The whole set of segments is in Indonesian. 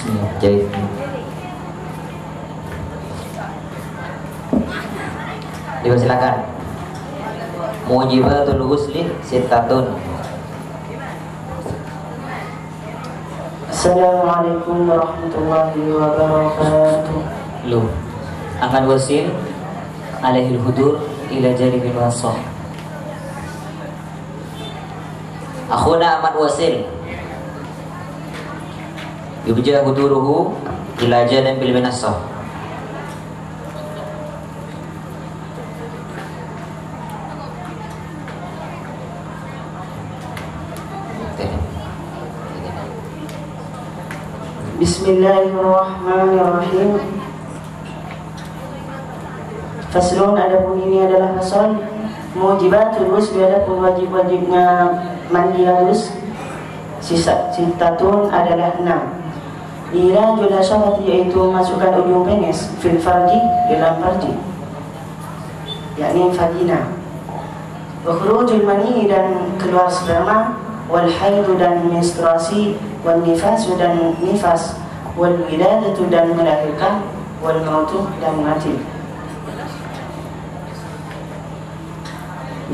Bismillah. Jadi dipersilakan. Mujibatul ghusli sittatun. Assalamualaikum warahmatullahi wabarakatuh. Lu akan wasil alaihil hudur ila jaribin wasah. Akhuna amat wasil yubja huduruhu ila jalan bil minasah. Bismillahirrahmanirrahim. Faslun, adapun ini adalah fasal. Mujibatul ghusli, adapun wajib-wajibnya mandi halus. Sittatun adalah 6. Ilajul hasyafati, yaitu masukkan ujung penis, fil farji, dalam farji, yakni vagina. Wa khurujul mani, dan keluar sperma. Wal haidu, dan menstruasi. Wal nifasu, dan nifas. Wal wiladatu, dan melahirkan. Wal mautu, dan mati.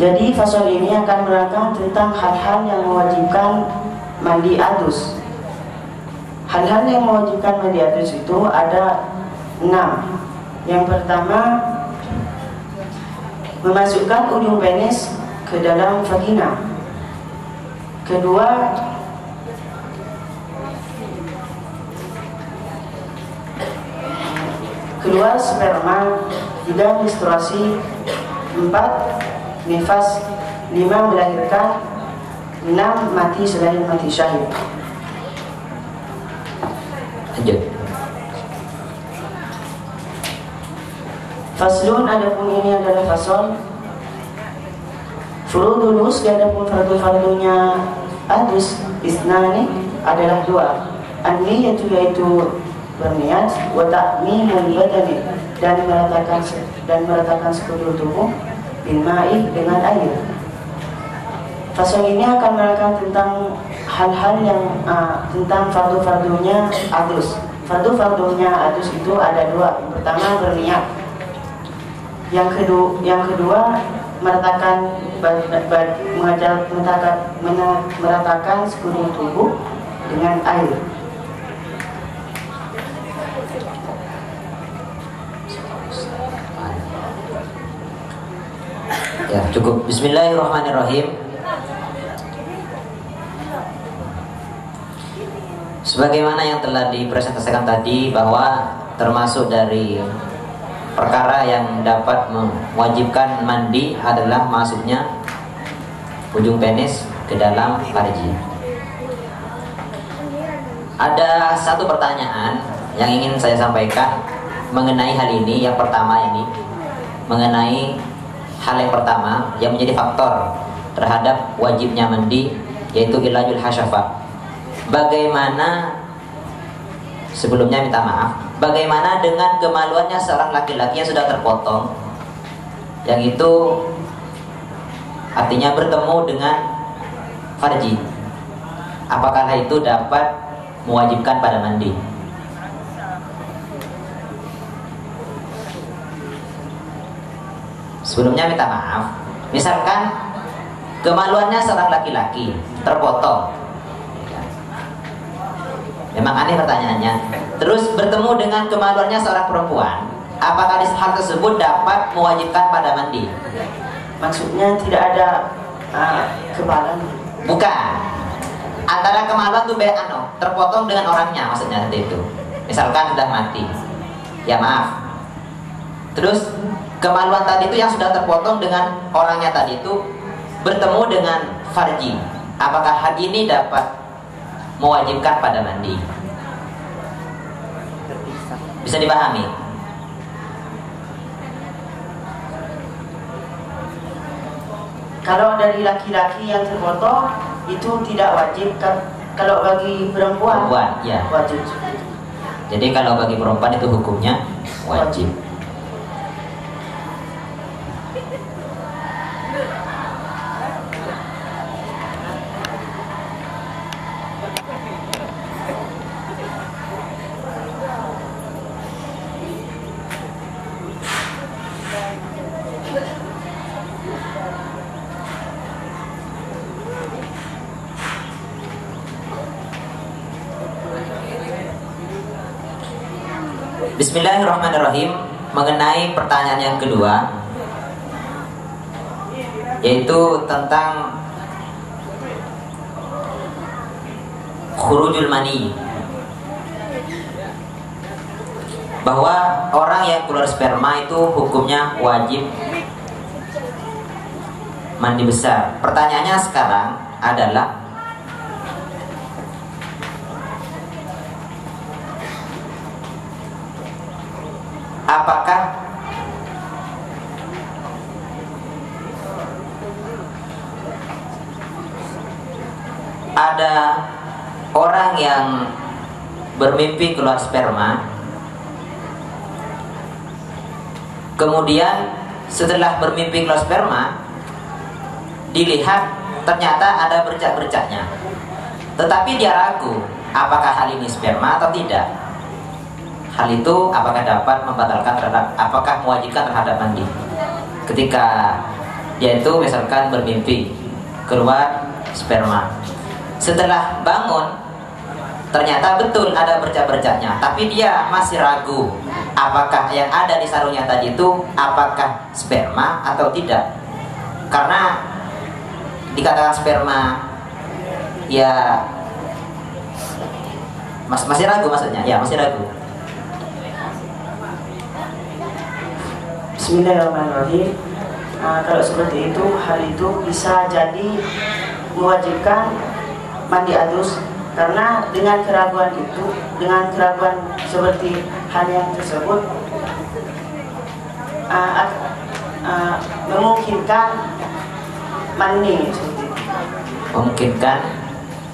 Jadi fasal ini akan menerangkan tentang hal-hal yang mewajibkan mandi adus. Hal-hal yang mewajibkan mandi adus itu ada 6. Yang pertama, memasukkan ujung penis ke dalam vagina. Kedua, keluar sperma. 3, menstruasi. 4, nifas. 5, melahirkan. 6, mati selain mati syahid. Lanjut. Faslun, adapun ini adalah fasal. Furudul ghusli, adapun fardu-fardunya adus, isnani, adalah 2. An-niyatu, yaitu berniat. Wa ta'mimul badani, dan meratakan sekujur tubuh. Bil ma'i, dengan air. Fasal ini akan menerangkan tentang hal-hal yang tentang fardu-fardunya adus. Fardu-fardunya adus itu ada 2. Yang pertama, berniat. Yang kedua meratakan sekujur tubuh dengan air. Ya, cukup. Bismillahirrahmanirrahim. Sebagaimana yang telah dipresentasikan tadi, bahwa termasuk dari perkara yang dapat mewajibkan mandi adalah masuknya ujung penis ke dalam farji. Ada satu pertanyaan yang ingin saya sampaikan mengenai hal ini. Yang pertama ini mengenai hal yang pertama yang menjadi faktor terhadap wajibnya mandi, yaitu ilajul hasyafah. Bagaimana, sebelumnya minta maaf, bagaimana dengan kemaluannya seorang laki-laki yang sudah terpotong, yang itu artinya bertemu dengan farji? Apakah itu dapat mewajibkan pada mandi? Sebelumnya minta maaf, misalkan kemaluannya seorang laki-laki terpotong, memang aneh pertanyaannya, terus bertemu dengan kemaluannya seorang perempuan, apakah hal tersebut dapat mewajibkan pada mandi? Maksudnya tidak ada kebalan? Bukan. Antara kemaluan itu terpotong dengan orangnya, maksudnya seperti itu. Misalkan sudah mati, ya maaf. Terus kemaluan tadi itu yang sudah terpotong dengan orangnya tadi itu bertemu dengan farji, apakah hal ini dapat mewajibkan pada mandi? Bisa dipahami? Kalau dari laki-laki yang terpotong itu tidak wajib. Kalau bagi perempuan ya wajib. Jadi kalau bagi perempuan itu hukumnya wajib. Bismillahirrahmanirrahim. Mengenai pertanyaan yang kedua, yaitu tentang khurujul mani, bahwa orang yang keluar sperma itu hukumnya wajib mandi besar. Pertanyaannya sekarang adalah, apakah ada orang yang bermimpi keluar sperma, kemudian setelah bermimpi keluar sperma dilihat ternyata ada bercak-bercaknya, tetapi dia ragu apakah hal ini sperma atau tidak. Hal itu apakah dapat membatalkan terhadap, apakah mewajibkan terhadap mandi ketika dia itu misalkan bermimpi keluar sperma, setelah bangun ternyata betul ada bercak-bercaknya, tapi dia masih ragu apakah yang ada di sarungnya tadi itu apakah sperma atau tidak. Karena dikatakan sperma, ya masih ragu, maksudnya ya masih ragu. Bismillahirrahmanirrahim. Kalau seperti itu, hal itu bisa jadi mewajibkan mandi adus, karena dengan keraguan itu, dengan keraguan seperti hal yang tersebut memungkinkan mandi seperti itu. Memungkinkan.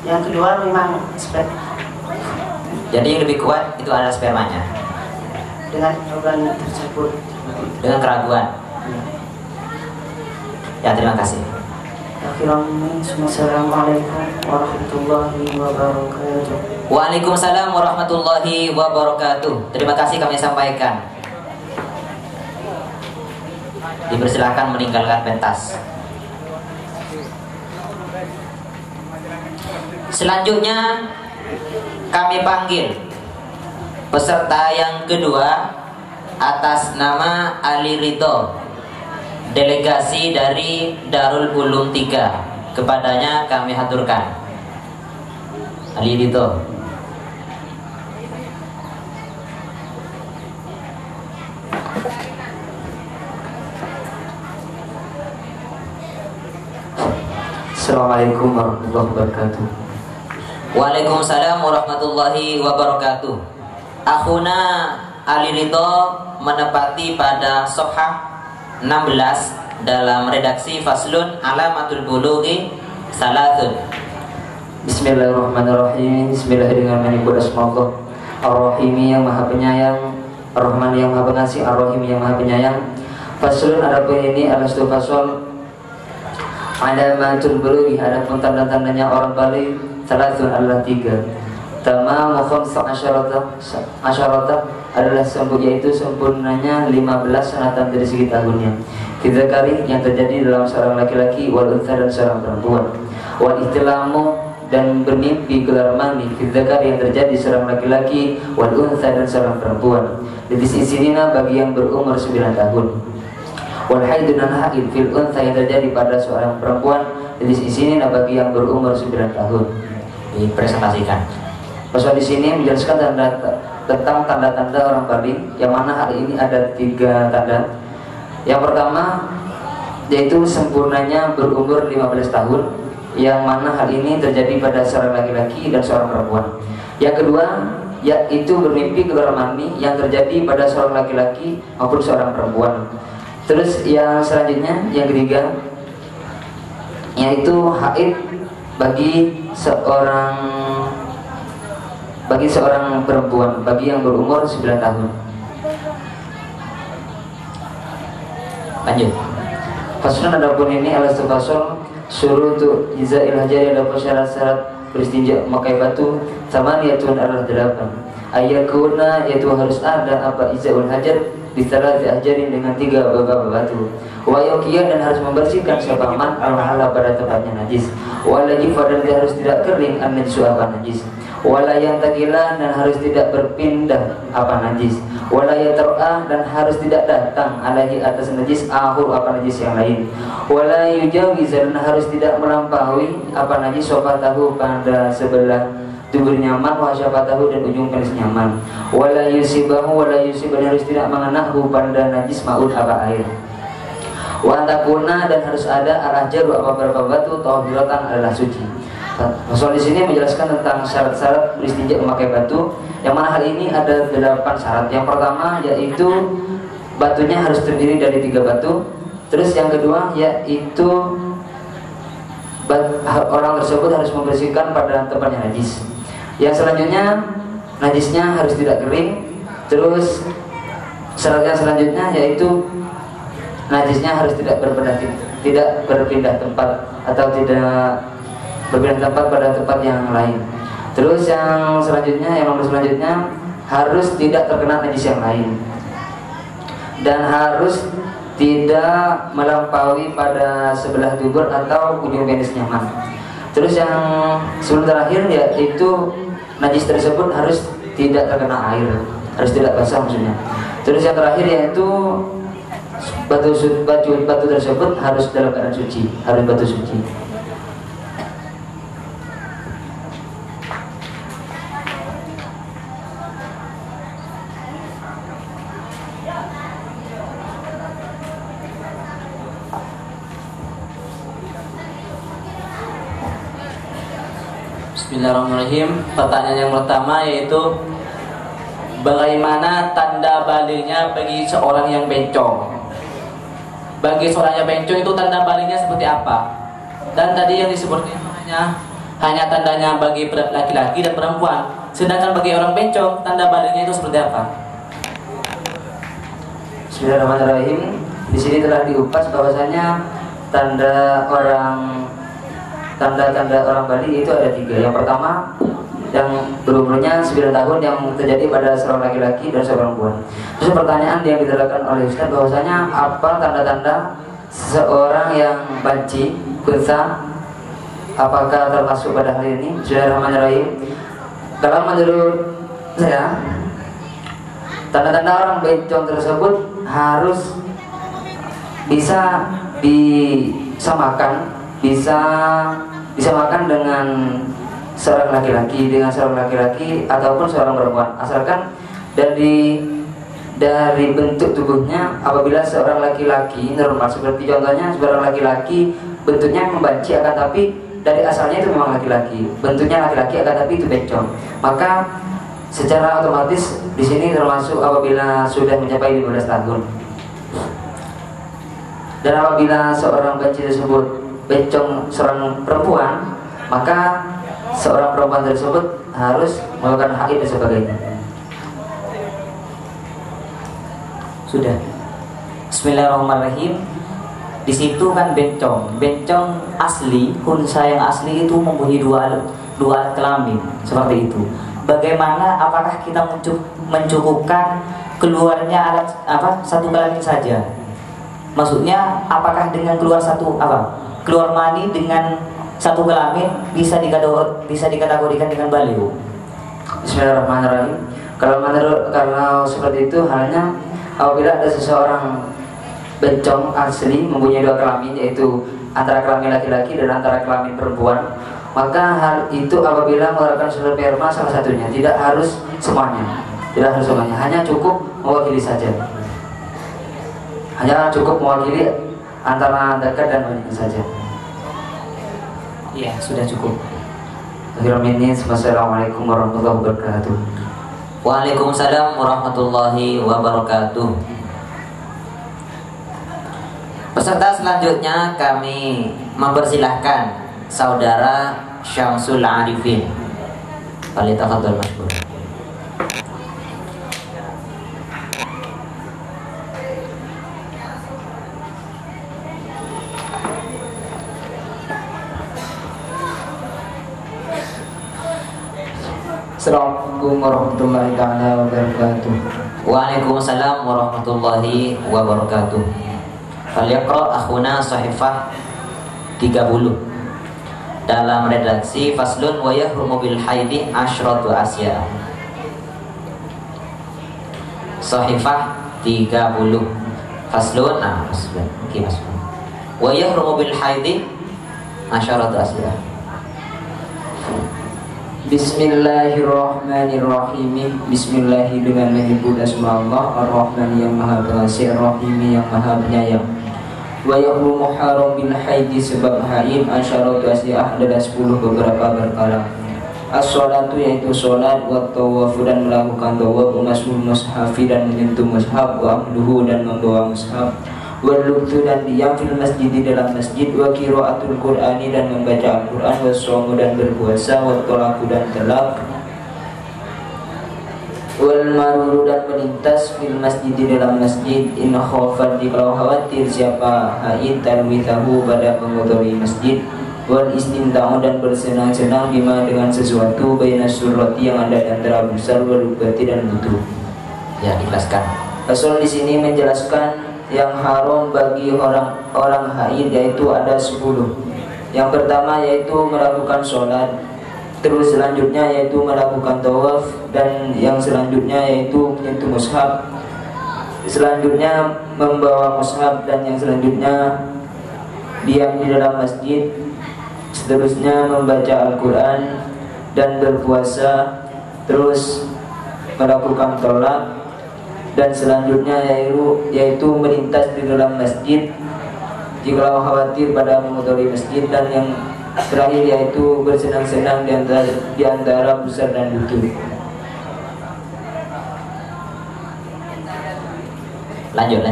Yang kedua memang sperma. Jadi yang lebih kuat itu adalah spermanya. Dengan keraguan tersebut. Dengan keraguan. Ya, terima kasih. Assalamualaikum warahmatullahi wabarakatuh. Waalaikumsalam warahmatullahi wabarakatuh. Terima kasih kami sampaikan. Dipersilakan meninggalkan pentas. Selanjutnya kami panggil peserta yang kedua atas nama Ali Ridho, delegasi dari Darul Ulum 3. Kepadanya kami haturkan. Ali Ridho. Assalamualaikum warahmatullahi wabarakatuh. Waalaikumsalam warahmatullahi wabarakatuh. Akhuna Ali Ridho menepati pada Sohah 16 dalam redaksi Faslun Alamatul Bulughi Salasun. Bismillahirrahmanirrahim. Bismillahirrahmanirrahim. Ar-Rahimi yang maha penyayang, Ar-Rahman yang maha pengasih, Ar-Rahim yang maha penyayang. Faslun, adapun ini adalah satu fasal Alamatul Bulughi, adapun tanda-tandanya orang balik. Salasun adalah 3. Tamam asyarata adalah yaitu sempurnanya 15 sanatan dari segi tahunnya. Fidzakari yang terjadi dalam seorang laki-laki, wal untha dan seorang perempuan. Wal ihtilamu dan bermimpi keluar mani, fidzakari yang terjadi seorang laki-laki, wal untha dan seorang perempuan. Di sisinya bagi yang berumur 9 tahun. Wal haid dan haid fil untha yang terjadi pada seorang perempuan, di sisinya bagi yang berumur 9 tahun. Dipresentasikan. Pasal di sini menjelaskan tentang tanda-tanda orang balik, yang mana hari ini ada 3 tanda. Yang pertama yaitu sempurnanya berumur 15 tahun, yang mana hal ini terjadi pada seorang laki-laki dan seorang perempuan. Yang kedua yaitu bermimpi keluar mani, yang terjadi pada seorang laki-laki maupun seorang perempuan. Terus yang selanjutnya, yang ketiga yaitu haid bagi seorang perempuan, bagi yang berumur 9 tahun. Lanjut. Faslun, adapun ini adalah fasal syurutu izail hajari, adapun syarat-syarat beristinja memakai batu. Samaniyatun adalah 8. Ayakuna yaitu harus ada apa izaul hajar bisalati hajarin dengan 3 batu. Wa yuqiyah dan harus membersihkan sabaman al-hala pada tempatnya najis. Wa lajifa dan dia harus tidak kering an-najsu apa najis. wala yantakilan dan harus tidak berpindah apa najis, wala yatar'ah dan harus tidak datang alaihi atas najis ahur apa najis yang lain, wala yujawizan dan harus tidak melampaui apa najis sofatahu pada sebelah tubuh nyaman, wasyafatahu dan ujung penis nyaman, wala yusibahu wala yusibah harus tidak mengenahu pada najis maud apa air, wa antakuna dan harus ada al-ahjaru apa beberapa batu tahiratan adalah suci. Soal di sini menjelaskan tentang syarat-syarat beristinja memakai batu, yang mana hal ini ada 8 syarat. Yang pertama yaitu batunya harus terdiri dari 3 batu. Terus yang kedua yaitu orang tersebut harus membersihkan pada tempatnya najis. Yang selanjutnya najisnya harus tidak kering. Terus syarat yang selanjutnya yaitu najisnya harus tidak berpindah tempat atau tidak berpindah tempat pada tempat yang lain. Terus yang selanjutnya, yang nomor selanjutnya harus tidak terkena najis yang lain dan harus tidak melampaui pada sebelah dubur atau ujung penis nyaman. Terus yang sebelum terakhir yaitu najis tersebut harus tidak terkena air, harus tidak basah maksudnya. Terus yang terakhir yaitu batu tersebut harus dalam keadaan suci, harus batu suci. Bismillahirrahmanirrahim. Pertanyaan yang pertama yaitu bagaimana tanda baliknya bagi seorang yang bencong? Bagi seorang yang bencong itu tanda baliknya seperti apa? Dan tadi yang disebutkan hanya tandanya bagi laki-laki dan perempuan. Sedangkan bagi orang bencong tanda baliknya itu seperti apa? Bismillahirrahmanirrahim. Di sini telah diupas bahwasanya tanda orang Bali itu ada 3. Yang pertama yang berumurnya 9 tahun yang terjadi pada seorang laki-laki dan seorang perempuan. Terus pertanyaan yang diterangkan oleh Ustaz bahwasanya apa tanda-tanda seorang yang banci, kunsa, apakah termasuk pada hal ini? Bismillahirrahmanirrahim. Kalau menurut saya tanda-tanda orang bencong tersebut harus bisa disamakan dengan seorang laki-laki ataupun seorang perempuan, asalkan dari bentuk tubuhnya. Apabila seorang laki-laki normal seperti contohnya seorang laki-laki bentuknya membanci akan tapi dari asalnya itu memang laki-laki, bentuknya laki-laki akan tapi itu bencong, maka secara otomatis di sini termasuk apabila sudah mencapai 15 tahun. Dan apabila seorang banci tersebut bencong seorang perempuan, maka seorang perempuan tersebut harus melakukan haid dan sebagainya. Sudah. Bismillahirrahmanirrahim. Di situ kan bencong asli, unsa yang asli itu mempunyai dua alat kelamin seperti itu. Bagaimana? Apakah kita mencukupkan keluarnya alat satu kelamin saja? Maksudnya apakah dengan keluar keluar mani dengan satu kelamin bisa dikategorikan dengan baliu? Bismillahirrahmanirrahim. Kalau seperti itu halnya apabila ada seseorang bencong asli mempunyai 2 kelamin, yaitu antara kelamin laki-laki dan antara kelamin perempuan, maka hal itu apabila mengeluarkan sperma salah satunya, tidak harus semuanya, hanya cukup mewakili saja, hanya cukup mewakili antara dekat dan wanita saja. Iya, sudah cukup. Assalamualaikum warahmatullahi wabarakatuh. Waalaikumsalam warahmatullahi wabarakatuh. Peserta selanjutnya kami mempersilahkan Saudara Syamsul Arifin. Falyatafadhal mashkur. Assalamualaikum warahmatullahi wabarakatuh. Waalaikumsalam warahmatullahi wabarakatuh. Falyaqra akhuna sahifah 30. dalam redaksi faslun wa yahrumu bil haidi asyratu asya. Sahifah 30. Faslun, faslun. Oke, faslun. Wa yahrumu bil haidi asyratu asya. Bismillahirrahmanirrahim. Bismillahi dengan menyebut asma Allah Ar-Rahman yang maha pengasih, Ar-Rahim yang maha penyayang. Wa yahrumu haram bil haidi sebab haid asyaratu asyiah adalah 10 beberapa perkara. As-sholatu yaitu sholat, wa tawafu dan melakukan tawaf, wa masul mushafi dan menyentuh mushaf, wa amduhu dan membawa mushaf, wa lubtu dan diam fil masjid di dalam masjid, wa qiraatul qur'ani dan membaca Al-Quran, wa shomu dan berpuasa, wa tolaku dan telak, wal maruru dan melintas fil masjid di dalam masjid, in khawfat kalau khawatir siapa haid talwithahu pada mengotori masjid, wal istimta'u dan bersenang-senang bima dengan sesuatu baina surrati yang ada di antara besar, wal lubati dan butuh. Ya, dijelaskan. Rasul di sini menjelaskan yang haram bagi orang haid yaitu ada 10. Yang pertama yaitu melakukan sholat, terus selanjutnya yaitu melakukan tawaf, dan yang selanjutnya yaitu menyentuh mushaf, selanjutnya membawa mushaf, dan yang selanjutnya diam di dalam masjid, seterusnya membaca Al-Quran dan berpuasa, terus melakukan tolak, dan selanjutnya yaitu melintas di dalam masjid jika khawatir pada mengotori masjid, dan yang terakhir yaitu bersenang-senang di antara besar dan butuh. Lanjut.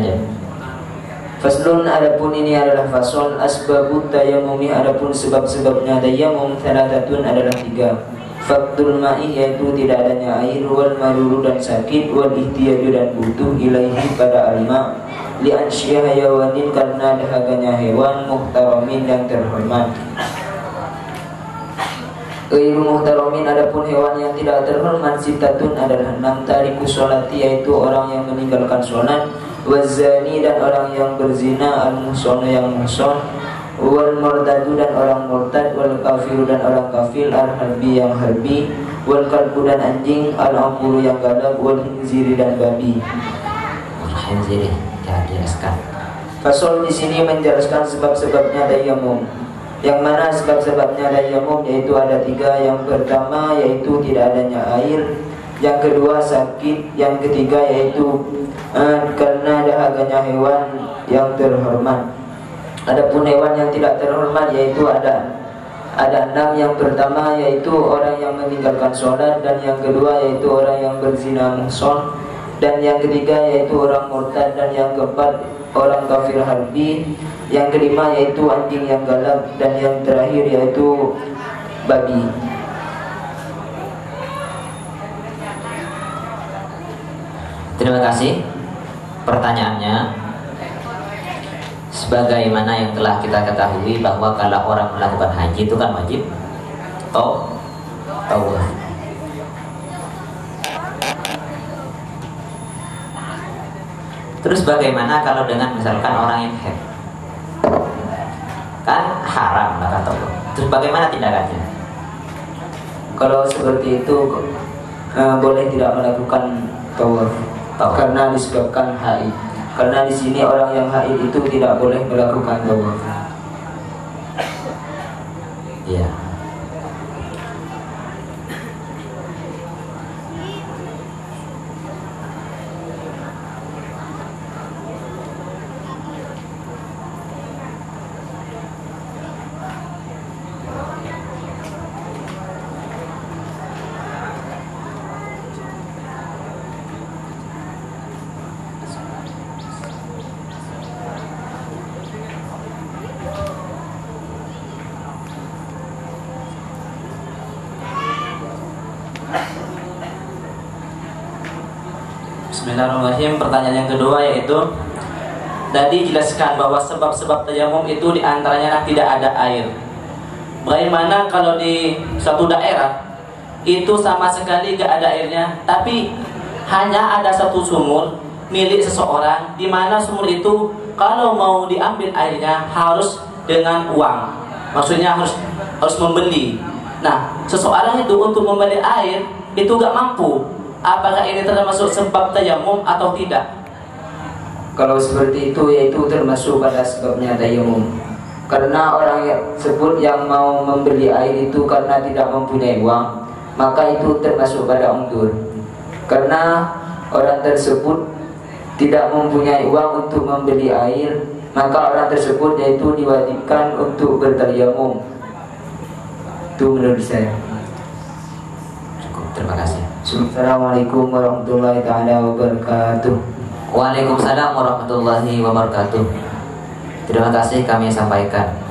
Faslun, adapun ini adalah fasol. Asbabut tayamumi, adapun sebab-sebabnya tayamum, thalathatun adalah 3. Faktul ma'i yaitu tidak adanya air, wal maruru dan sakit, wal ihtiyaju dan butuh, ilaihi pada alma, li ansyia hayawanin karena dahaganya hewan, muhtaramin yang terhormat. Ghairu muhtaramin, adapun hewan yang tidak terhormat, sitatun adalah 6. Tariku sholati yaitu orang yang meninggalkan sholat, wazani dan orang yang berzina, al-muhsonu yang muhson, wal murtadu dan orang murtad, wal kafiru dan orang kafir, al-harbi yang harbi, wal kalbu dan anjing, al-aqulu yang galak, wal hinziri dan babi. Hinziri, ya, jelaskan. Fasol di sini menjelaskan sebab-sebabnya tayamum. Yang mana sebab-sebabnya tayamum yaitu ada 3. Yang pertama yaitu tidak adanya air, yang kedua sakit, yang ketiga yaitu karena dahaganya hewan yang terhormat. Adapun hewan yang tidak terhormat yaitu ada 6. Yang pertama yaitu orang yang meninggalkan sholat, dan yang kedua yaitu orang yang berzina muhson, dan yang ketiga yaitu orang murtad, dan yang keempat orang kafir harbi, yang kelima yaitu anjing yang galak, dan yang terakhir yaitu babi. Terima kasih. Pertanyaannya, sebagaimana yang telah kita ketahui bahwa kalau orang melakukan haji itu kan wajib tawaf. Terus bagaimana kalau dengan misalkan orang yang haid? Kan haram melakukan tawaf. Terus bagaimana tindakannya? Kalau seperti itu boleh tidak melakukan tawaf karena disebabkan haid. Karena di sini orang yang haid itu tidak boleh melakukan tawaf. Iya. Bismillahirrahmanirrahim. Pertanyaan yang kedua yaitu, tadi jelaskan bahwa sebab-sebab tayamum itu diantaranya tidak ada air. Bagaimana kalau di suatu daerah itu sama sekali gak ada airnya, tapi hanya ada satu sumur milik seseorang, di mana sumur itu kalau mau diambil airnya harus dengan uang. Maksudnya harus harus membeli. Nah, seseorang itu untuk membeli air itu gak mampu. Apakah ini termasuk sebab tayamum atau tidak? Kalau seperti itu, yaitu termasuk pada sebabnya tayamum. Karena orang tersebut yang mau membeli air itu karena tidak mempunyai uang, maka itu termasuk pada uzur. Karena orang tersebut tidak mempunyai uang untuk membeli air, maka orang tersebut yaitu diwajibkan untuk bertayamum. Itu menurut saya. Cukup, terima kasih. Assalamualaikum warahmatullahi wabarakatuh. Waalaikumsalam warahmatullahi wabarakatuh. Terima kasih kami sampaikan.